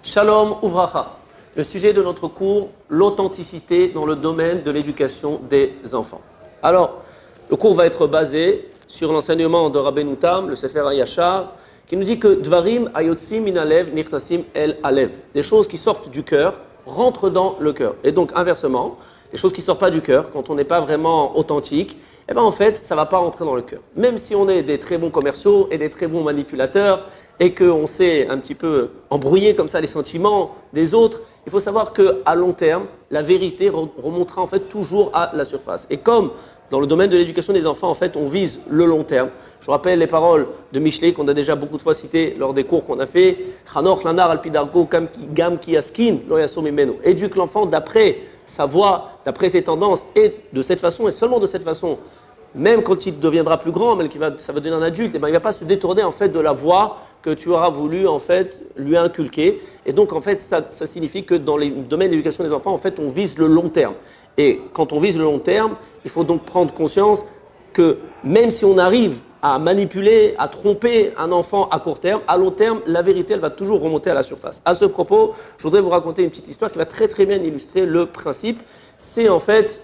Shalom Uvracha. Le sujet de notre cours, l'authenticité dans le domaine de l'éducation des enfants. Alors, le cours va être basé sur l'enseignement de Rabbeinu Tam, le Sefer HaYashar, qui nous dit que Dvarim Ayotsim min Alev Nichnasim El Alev. Des choses qui sortent du cœur rentrent dans le cœur. Et donc, inversement, les choses qui ne sortent pas du cœur, quand on n'est pas vraiment authentique, eh bien en fait, ça ne va pas rentrer dans le cœur. Même si on est des très bons commerciaux et des très bons manipulateurs et qu'on sait un petit peu embrouiller comme ça les sentiments des autres, il faut savoir qu'à long terme, la vérité remontera en fait toujours à la surface. Et comme dans le domaine de l'éducation des enfants, en fait, on vise le long terme. Je vous rappelle les paroles de Michelet qu'on a déjà beaucoup de fois citées lors des cours qu'on a fait. Chanoch lanar al pidargo gam ki askin lo yasom imenu. Éduque l'enfant d'après sa voix, d'après ses tendances, et de cette façon, et seulement de cette façon, même quand il deviendra plus grand, même ça va devenir un adulte, et ben, il ne va pas se détourner en fait de la voie que tu auras voulu en fait lui inculquer. Et donc en fait, ça signifie que dans les domaines d'éducation des enfants, en fait, on vise le long terme. Et quand on vise le long terme, il faut donc prendre conscience que même si on arrive à manipuler, à tromper un enfant à court terme, à long terme, la vérité, elle va toujours remonter à la surface. À ce propos, je voudrais vous raconter une petite histoire qui va très très bien illustrer le principe. C'est en fait,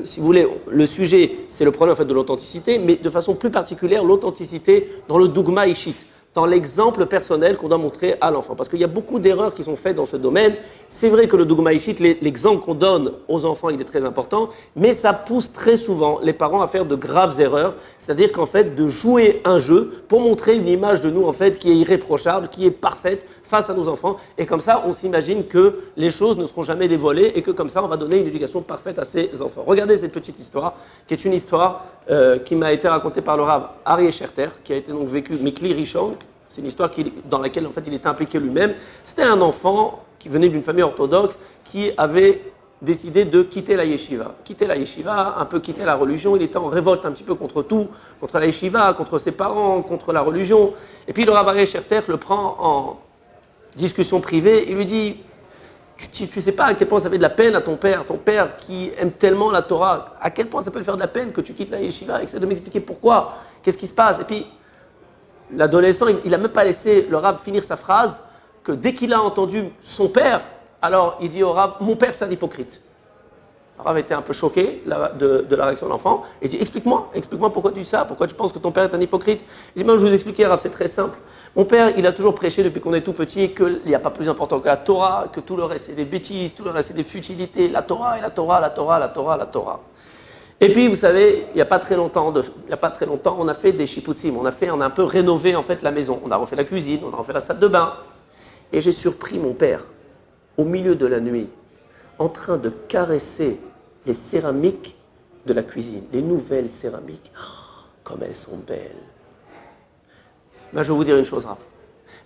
si vous voulez, le sujet, c'est le problème en fait de l'authenticité, mais de façon plus particulière, l'authenticité dans le dougma ishit, dans l'exemple personnel qu'on doit montrer à l'enfant. Parce qu'il y a beaucoup d'erreurs qui sont faites dans ce domaine. C'est vrai que le dougma ishit, l'exemple qu'on donne aux enfants, il est très important, mais ça pousse très souvent les parents à faire de graves erreurs, c'est-à-dire qu'en fait, de jouer un jeu pour montrer une image de nous, en fait, qui est irréprochable, qui est parfaite face à nos enfants. Et comme ça, on s'imagine que les choses ne seront jamais dévoilées et que comme ça, on va donner une éducation parfaite à ces enfants. Regardez cette petite histoire, qui est une histoire qui m'a été racontée par le Rav Aryeh Scherter, qui a été donc vécu Mikli Rishon. C'est une histoire dans laquelle en fait, il était impliqué lui-même. C'était un enfant qui venait d'une famille orthodoxe qui avait décidé de quitter la yeshiva. Quitter la yeshiva, un peu quitter la religion. Il était en révolte un petit peu contre tout, contre la yeshiva, contre ses parents, contre la religion. Et puis le Rav Aryeh Scherter le prend en discussion privée, il lui dit tu sais pas à quel point ça fait de la peine à ton père qui aime tellement la Torah, à quel point ça peut le faire de la peine que tu quittes la yeshiva, essaie de m'expliquer pourquoi, qu'est-ce qui se passe. Et puis l'adolescent, il n'a même pas laissé le Rav finir sa phrase, que dès qu'il a entendu son père, alors il dit au Rav, mon père c'est un hypocrite. Le Rav était un peu choqué de la réaction de l'enfant. Il dit, explique-moi pourquoi tu dis ça, pourquoi tu penses que ton père est un hypocrite. Il dit, je vais vous expliquer, Rav, c'est très simple. Mon père, il a toujours prêché depuis qu'on est tout petit qu'il n'y a pas plus important que la Torah, que tout le reste c'est des bêtises, tout le reste c'est des futilités, la Torah et la Torah, la Torah, la Torah, la Torah. Et puis, vous savez, il n'y a pas très longtemps, on a fait des shiputzim, on a un peu rénové en fait la maison. On a refait la cuisine, on a refait la salle de bain. Et j'ai surpris mon père, au milieu de la nuit, en train de caresser les céramiques de la cuisine, les nouvelles céramiques. Oh, comme elles sont belles. Ben, je vais vous dire une chose, Raph.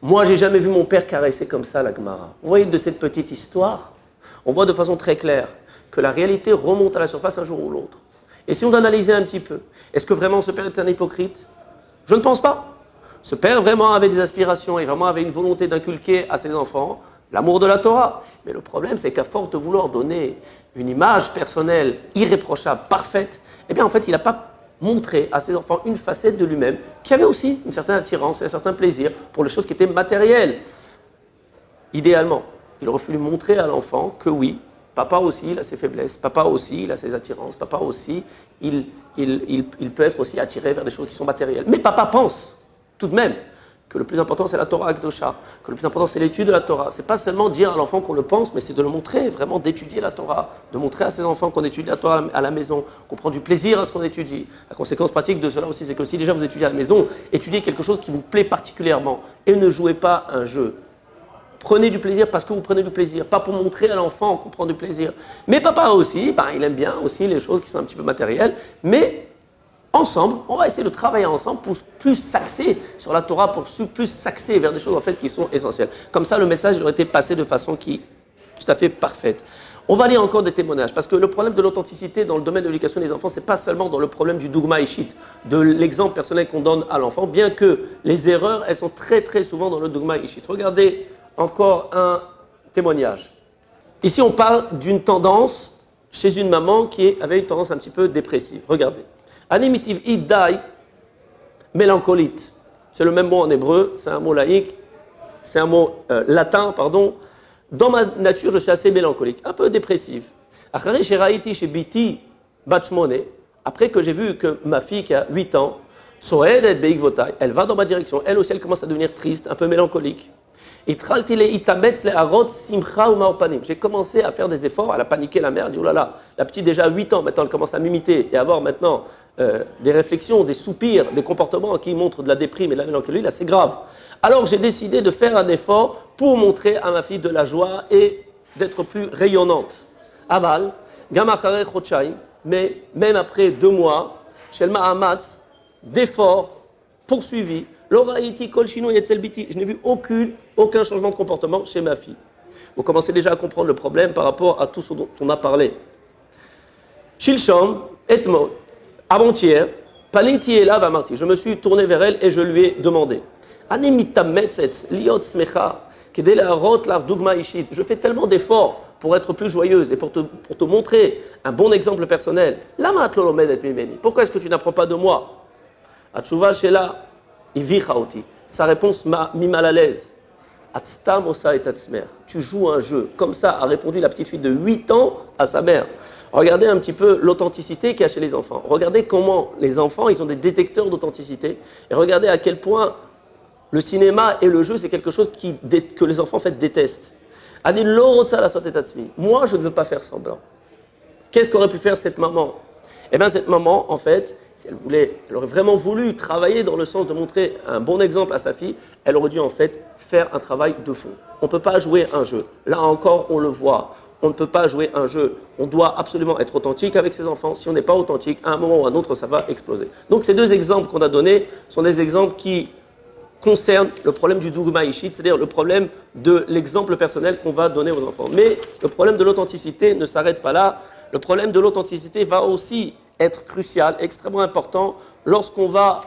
Moi, j'ai jamais vu mon père caresser comme ça la Gemara. Vous voyez, de cette petite histoire, on voit de façon très claire que la réalité remonte à la surface un jour ou l'autre. Et si on analysait un petit peu, est-ce que vraiment ce père était un hypocrite? Je ne pense pas. Ce père vraiment avait des aspirations et vraiment avait une volonté d'inculquer à ses enfants l'amour de la Torah. Mais le problème, c'est qu'à force de vouloir donner une image personnelle irréprochable, parfaite, eh bien en fait, il n'a pas montré à ses enfants une facette de lui-même qui avait aussi une certaine attirance et un certain plaisir pour les choses qui étaient matérielles. Idéalement, il aurait fallu montrer à l'enfant que oui, papa aussi, il a ses faiblesses, papa aussi, il a ses attirances, papa aussi, il peut être aussi attiré vers des choses qui sont matérielles. Mais papa pense, tout de même, que le plus important c'est la Torah Akdosha, que le plus important c'est l'étude de la Torah. C'est pas seulement dire à l'enfant qu'on le pense, mais c'est de le montrer, vraiment d'étudier la Torah, de montrer à ses enfants qu'on étudie la Torah à la maison, qu'on prend du plaisir à ce qu'on étudie. La conséquence pratique de cela aussi, c'est que si déjà vous étudiez à la maison, étudiez quelque chose qui vous plaît particulièrement et ne jouez pas un jeu. Prenez du plaisir parce que vous prenez du plaisir, pas pour montrer à l'enfant qu'on prend du plaisir. Mais papa aussi, il aime bien aussi les choses qui sont un petit peu matérielles, mais ensemble, on va essayer de travailler ensemble pour plus s'axer sur la Torah, pour plus s'axer vers des choses en fait qui sont essentielles. Comme ça, le message aurait été passé de façon qui est tout à fait parfaite. On va lire encore des témoignages, parce que le problème de l'authenticité dans le domaine de l'éducation des enfants, c'est pas seulement dans le problème du dougma ishit, de l'exemple personnel qu'on donne à l'enfant, bien que les erreurs, elles sont très très souvent dans le dougma ishit. Regardez encore un témoignage. Ici, on parle d'une tendance chez une maman qui avait une tendance un petit peu dépressive. Regardez. Animitiv idai, mélancolite. C'est le même mot en hébreu, c'est un mot laïque. c'est un mot latin, pardon. Dans ma nature, je suis assez mélancolique, un peu dépressif. Après que j'ai vu que ma fille qui a 8 ans, elle va dans ma direction, elle aussi elle commence à devenir triste, un peu mélancolique. J'ai commencé à faire des efforts, elle a paniqué la mère, elle dit oh là là, la petite déjà a 8 ans, maintenant elle commence à m'imiter et à avoir maintenant des réflexions, des soupirs, des comportements qui montrent de la déprime et de la mélancolie, là c'est grave. Alors j'ai décidé de faire un effort pour montrer à ma fille de la joie et d'être plus rayonnante. Aval, Gamachare Chochaim, mais même après 2 mois, Shelma Amatz, d'efforts poursuivis, je n'ai vu aucun changement de comportement chez ma fille. Vous commencez déjà à comprendre le problème par rapport à tout ce dont on a parlé. Shilshom, Etmod, avant-hier, Paliti Elav Amarti, je me suis tourné vers elle et je lui ai demandé. Je fais tellement d'efforts pour être plus joyeuse et pour te montrer un bon exemple personnel. Pourquoi est-ce que tu n'apprends pas de moi? Atchouva Shela, sa réponse m'a mis mal à l'aise. Tu joues un jeu. Comme ça a répondu la petite fille de 8 ans à sa mère. Regardez un petit peu l'authenticité qu'il y a chez les enfants. Regardez comment les enfants, ils ont des détecteurs d'authenticité. Et regardez à quel point le cinéma et le jeu, c'est quelque chose que les enfants en fait détestent. Moi, je ne veux pas faire semblant. Qu'est-ce qu'aurait pu faire cette maman? Eh bien, cette maman, en fait, si elle aurait vraiment voulu travailler dans le sens de montrer un bon exemple à sa fille, elle aurait dû en fait faire un travail de fond. On ne peut pas jouer un jeu. Là encore, on le voit. On ne peut pas jouer un jeu. On doit absolument être authentique avec ses enfants. Si on n'est pas authentique, à un moment ou à un autre, ça va exploser. Donc, ces 2 exemples qu'on a donnés sont des exemples qui concernent le problème du dougma ishit, c'est-à-dire le problème de l'exemple personnel qu'on va donner aux enfants. Mais le problème de l'authenticité ne s'arrête pas là. Le problème de l'authenticité va aussi être crucial, extrêmement important, lorsqu'on va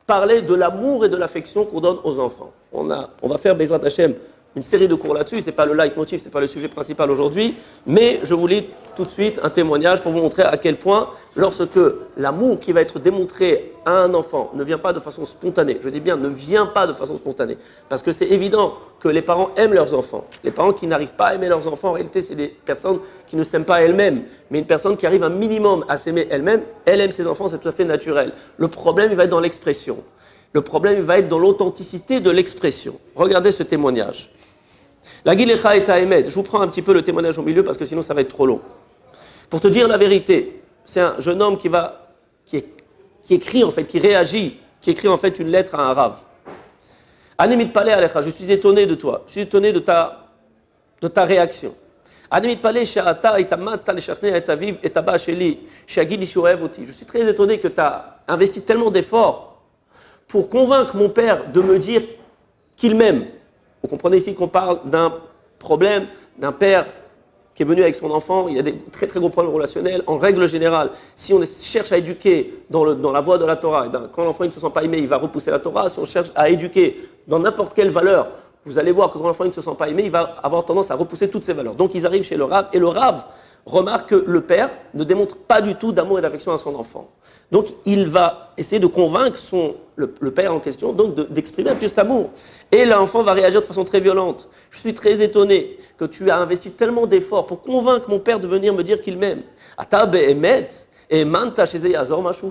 parler de l'amour et de l'affection qu'on donne aux enfants. On va faire, Bezrat Hashem, une série de cours là-dessus. Ce n'est pas le leitmotiv, ce n'est pas le sujet principal aujourd'hui, mais je vous lis tout de suite un témoignage pour vous montrer à quel point, lorsque l'amour qui va être démontré à un enfant ne vient pas de façon spontanée, je dis bien ne vient pas de façon spontanée, parce que c'est évident que les parents aiment leurs enfants. Les parents qui n'arrivent pas à aimer leurs enfants, en réalité, c'est des personnes qui ne s'aiment pas elles-mêmes, mais une personne qui arrive un minimum à s'aimer elle-même, elle aime ses enfants, c'est tout à fait naturel. Le problème, il va être dans l'expression. Le problème, il va être dans l'authenticité de l'expression. Regardez ce témoignage. La Gilecha et Taemed, je vous prends un petit peu le témoignage au milieu parce que sinon ça va être trop long. Pour te dire la vérité, c'est un jeune homme qui écrit en fait, qui réagit, qui écrit en fait une lettre à un rave. Anemit Paleh Alecha, je suis étonné de toi, je suis étonné de ta réaction. Anemit Paleh She'ata itamatsta leshachner et aviv et aba sheli she'agid shoev oti. Je suis très étonné que tu as investi tellement d'efforts pour convaincre mon père de me dire qu'il m'aime. Vous comprenez ici qu'on parle d'un problème, d'un père qui est venu avec son enfant, il y a des très très gros problèmes relationnels. En règle générale, si on cherche à éduquer dans la voie de la Torah, eh bien, quand l'enfant ne se sent pas aimé, il va repousser la Torah. Si on cherche à éduquer dans n'importe quelle valeur, vous allez voir que quand l'enfant ne se sent pas aimé, il va avoir tendance à repousser toutes ces valeurs. Donc ils arrivent chez le Rav, et le Rav remarque que le père ne démontre pas du tout d'amour et d'affection à son enfant. Donc il va essayer de convaincre le père en question donc d'exprimer un peu cet amour. Et l'enfant va réagir de façon très violente. Je suis très étonné que tu as investi tellement d'efforts pour convaincre mon père de venir me dire qu'il m'aime.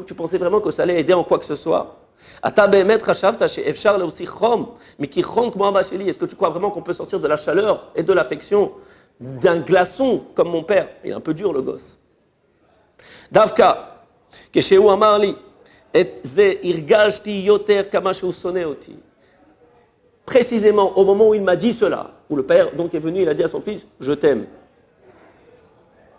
Tu pensais vraiment que ça allait aider en quoi que ce soit? Est-ce que tu crois vraiment qu'on peut sortir de la chaleur et de l'affection d'un glaçon comme mon père? Il est un peu dur le gosse. Davka. Précisément au moment où il m'a dit cela, où le père donc est venu, il a dit à son fils, je t'aime.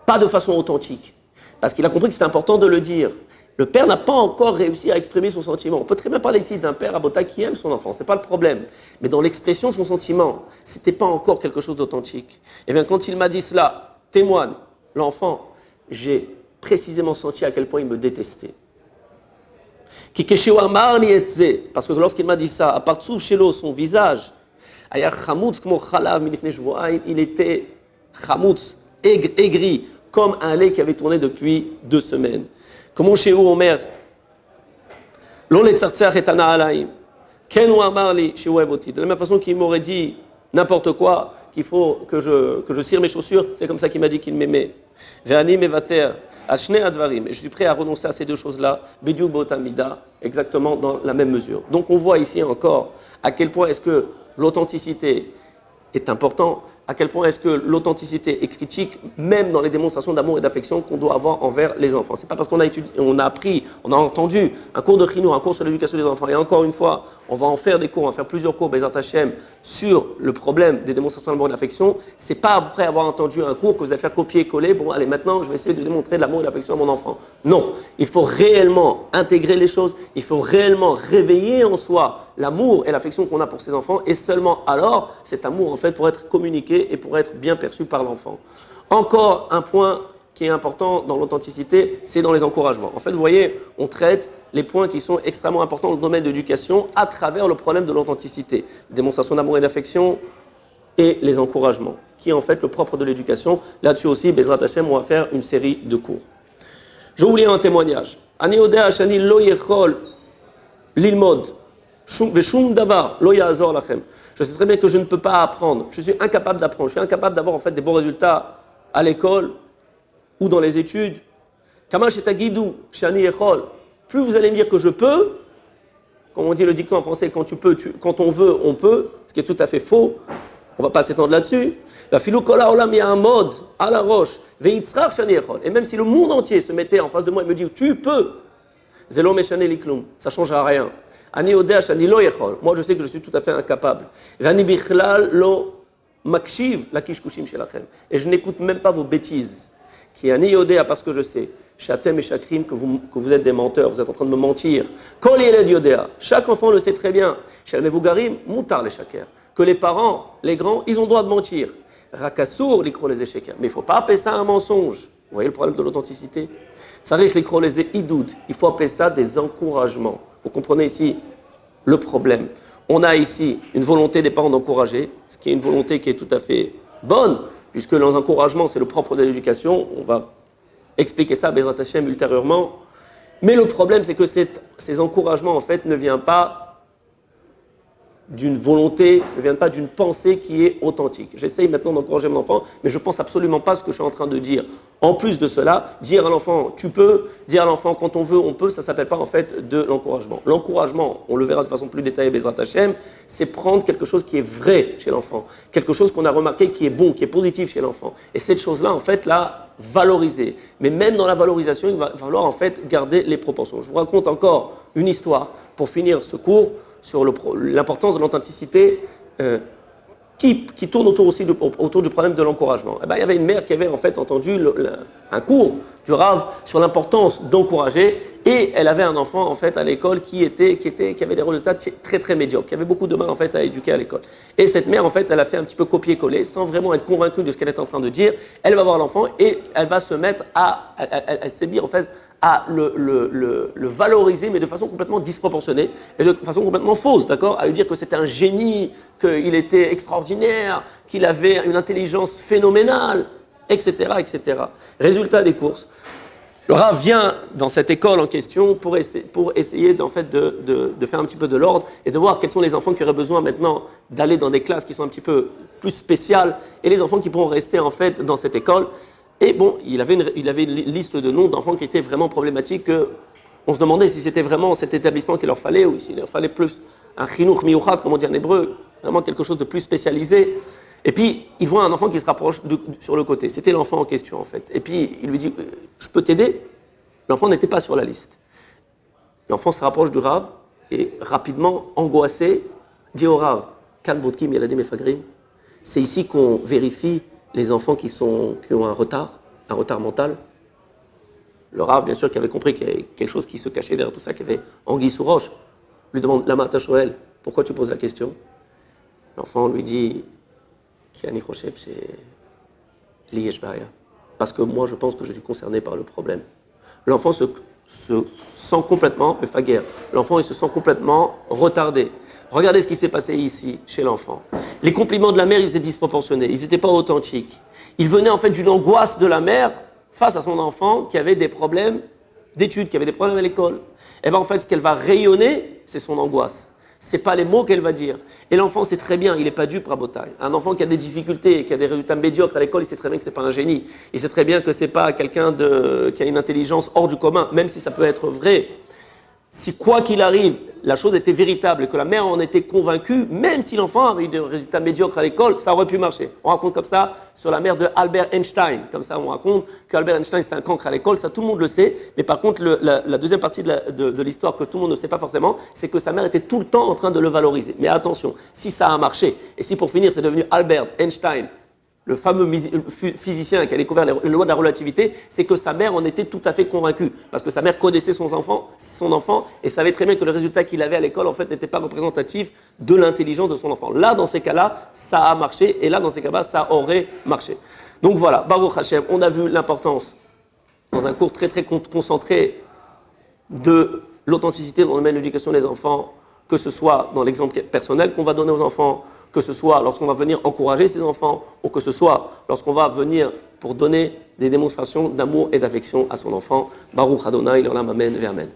Pas de façon authentique, parce qu'il a compris que c'était important de le dire. Le père n'a pas encore réussi à exprimer son sentiment. On peut très bien parler ici d'un père à Bota qui aime son enfant, c'est pas le problème. Mais dans l'expression de son sentiment, c'était pas encore quelque chose d'authentique. Et bien quand il m'a dit cela, témoigne, l'enfant, j'ai précisément senti à quel point il me détestait. Parce que lorsqu'il m'a dit ça, à part son visage, il était chamoutz, aigri, comme un lait qui avait tourné depuis 2 semaines. Comment chez Omer, Ken ou Amarli, chez Wevoti. De la même façon qu'il m'aurait dit n'importe quoi, qu'il faut que je cire mes chaussures, c'est comme ça qu'il m'a dit qu'il m'aimait. Ve'ani mevater, ashne advarim. Et je suis prêt à renoncer à ces deux choses-là, Bediou botamida, exactement dans la même mesure. Donc on voit ici encore à quel point est-ce que l'authenticité est important, à quel point est-ce que l'authenticité est critique, même dans les démonstrations d'amour et d'affection qu'on doit avoir envers les enfants. C'est pas parce qu'on a étudié, on a appris, on a entendu un cours de chinois, un cours sur l'éducation des enfants, et encore une fois, on va en faire des cours, on va faire plusieurs cours, Bezat Hashem, sur le problème des démonstrations d'amour et d'affection. C'est pas après avoir entendu un cours que vous allez faire copier-coller, bon allez maintenant je vais essayer de démontrer de l'amour et de l'affection à mon enfant. Non, il faut réellement intégrer les choses, il faut réellement réveiller en soi l'amour et l'affection qu'on a pour ses enfants, et seulement alors cet amour en fait pourra être communiqué et pour être bien perçu par l'enfant. Encore un point qui est important dans l'authenticité, c'est dans les encouragements. En fait, vous voyez, on traite les points qui sont extrêmement importants dans le domaine de l'éducation à travers le problème de l'authenticité. Démonstration d'amour et d'affection et les encouragements, qui est en fait le propre de l'éducation. Là-dessus aussi, Bezrat Hashem, on va faire une série de cours. Je vous lis un témoignage. Ani odea shani lo yechol lilmod. Je sais très bien que je ne peux pas apprendre. Je suis incapable d'apprendre. Je suis incapable d'avoir en fait des bons résultats à l'école ou dans les études. Plus vous allez me dire que je peux, comme on dit le dicton en français, quand tu peux, quand on veut, on peut, ce qui est tout à fait faux. On ne va pas s'étendre là-dessus. La filoukola olam, il y a un mode à la roche. Et même si le monde entier se mettait en face de moi et me dit tu peux, ça ne changera rien. Moi, je sais que je suis tout à fait incapable. Et je n'écoute même pas vos bêtises. Parce que je sais. Que vous êtes des menteurs, vous êtes en train de me mentir. Chaque enfant le sait très bien. Que les parents, les grands, ils ont le droit de mentir. Mais il ne faut pas appeler ça un mensonge. Vous voyez le problème de l'authenticité? Il faut appeler ça des encouragements. Vous comprenez ici le problème. On a ici une volonté des parents d'encourager, ce qui est une volonté qui est tout à fait bonne, puisque l'encouragement, c'est le propre de l'éducation. On va expliquer ça, Bezrat Hashem, ultérieurement. Mais le problème, c'est que ces encouragements, en fait, ne viennent pas d'une volonté, ne viennent pas d'une pensée qui est authentique. J'essaye maintenant d'encourager mon enfant, mais je ne pense absolument pas ce que je suis en train de dire. En plus de cela, dire à l'enfant tu peux, dire à l'enfant quand on veut, on peut, ça ne s'appelle pas en fait de l'encouragement. L'encouragement, on le verra de façon plus détaillée, Bezrat Hashem, c'est prendre quelque chose qui est vrai chez l'enfant, quelque chose qu'on a remarqué qui est bon, qui est positif chez l'enfant. Et cette chose-là, en fait, la valoriser. Mais même dans la valorisation, il va falloir en fait garder les proportions. Je vous raconte encore une histoire pour finir ce cours sur l'importance de l'authenticité qui tourne autour du problème de l'encouragement. Il y avait une mère qui avait en fait entendu un cours du Rav sur l'importance d'encourager, et elle avait un enfant en fait à l'école qui avait des résultats très très médiocres, qui avait beaucoup de mal en fait à éduquer à l'école. Et cette mère en fait, elle a fait un petit peu copier-coller sans vraiment être convaincue de ce qu'elle est en train de dire. Elle va voir l'enfant et elle va se mettre elle s'est mise en fait à le valoriser, mais de façon complètement disproportionnée et de façon complètement fausse, d'accord? À lui dire que c'était un génie, qu'il était extraordinaire, qu'il avait une intelligence phénoménale, etc., etc. Résultat des courses, le Rav vient dans cette école en question pour essayer en fait, de faire un petit peu de l'ordre et de voir quels sont les enfants qui auraient besoin maintenant d'aller dans des classes qui sont un petit peu plus spéciales et les enfants qui pourront rester en fait dans cette école. Et bon, il avait une liste de noms d'enfants qui étaient vraiment problématiques. On se demandait si c'était vraiment cet établissement qu'il leur fallait ou s'il leur fallait plus un chinuch miuchat, comme on dit en hébreu, vraiment quelque chose de plus spécialisé. Et puis, il voit un enfant qui se rapproche sur le côté. C'était l'enfant en question, en fait. Et puis, il lui dit « Je peux t'aider ?» L'enfant n'était pas sur la liste. L'enfant se rapproche du Rav et, rapidement, angoissé, dit au Rav « Kan bodkim yeladim efagrim ?» C'est ici qu'on vérifie les enfants qui ont un retard mental. Le Rav, bien sûr, qui avait compris qu'il y avait quelque chose qui se cachait derrière tout ça, qu'il y avait anguille sous roche, lui demande « Lama Tashoel, pourquoi tu poses la question ?» L'enfant lui dit parce que moi je pense que je suis concerné par le problème. L'enfant se sent complètement, l'enfant il se sent complètement retardé. Regardez ce qui s'est passé ici chez l'enfant. Les compliments de la mère, ils étaient disproportionnés, ils n'étaient pas authentiques. Ils venaient en fait d'une angoisse de la mère face à son enfant qui avait des problèmes d'études, qui avait des problèmes à l'école. Et bien en fait ce qu'elle va rayonner, c'est son angoisse. c'est pas les mots qu'elle va dire. Et l'enfant sait très bien, il n'est pas dupe, Rabotai. Un enfant qui a des difficultés, qui a des résultats médiocres à l'école, il sait très bien que c'est pas un génie. Il sait très bien que c'est pas quelqu'un qui a une intelligence hors du commun, même si ça peut être vrai. Si quoi qu'il arrive, la chose était véritable et que la mère en était convaincue, même si l'enfant avait eu des résultats médiocres à l'école, ça aurait pu marcher. On raconte comme ça sur la mère de Albert Einstein. Comme ça, on raconte qu'Albert Einstein, c'est un cancre à l'école, ça tout le monde le sait. Mais par contre, la deuxième partie de l'histoire que tout le monde ne sait pas forcément, c'est que sa mère était tout le temps en train de le valoriser. Mais attention, si ça a marché, et si pour finir, c'est devenu Albert Einstein, le fameux physicien qui a découvert les lois de la relativité, c'est que sa mère en était tout à fait convaincue. Parce que sa mère connaissait son enfant et savait très bien que le résultat qu'il avait à l'école, en fait, n'était pas représentatif de l'intelligence de son enfant. Là, dans ces cas-là, ça a marché, et là, dans ces cas-là, ça aurait marché. Donc voilà, Baruch Hashem, on a vu l'importance, dans un cours très très concentré, de l'authenticité dans le domaine de l'éducation des enfants, que ce soit dans l'exemple personnel qu'on va donner aux enfants, que ce soit lorsqu'on va venir encourager ses enfants, ou que ce soit lorsqu'on va venir pour donner des démonstrations d'amour et d'affection à son enfant. Baruch Adonai, l'Olam, Amen, et Amen.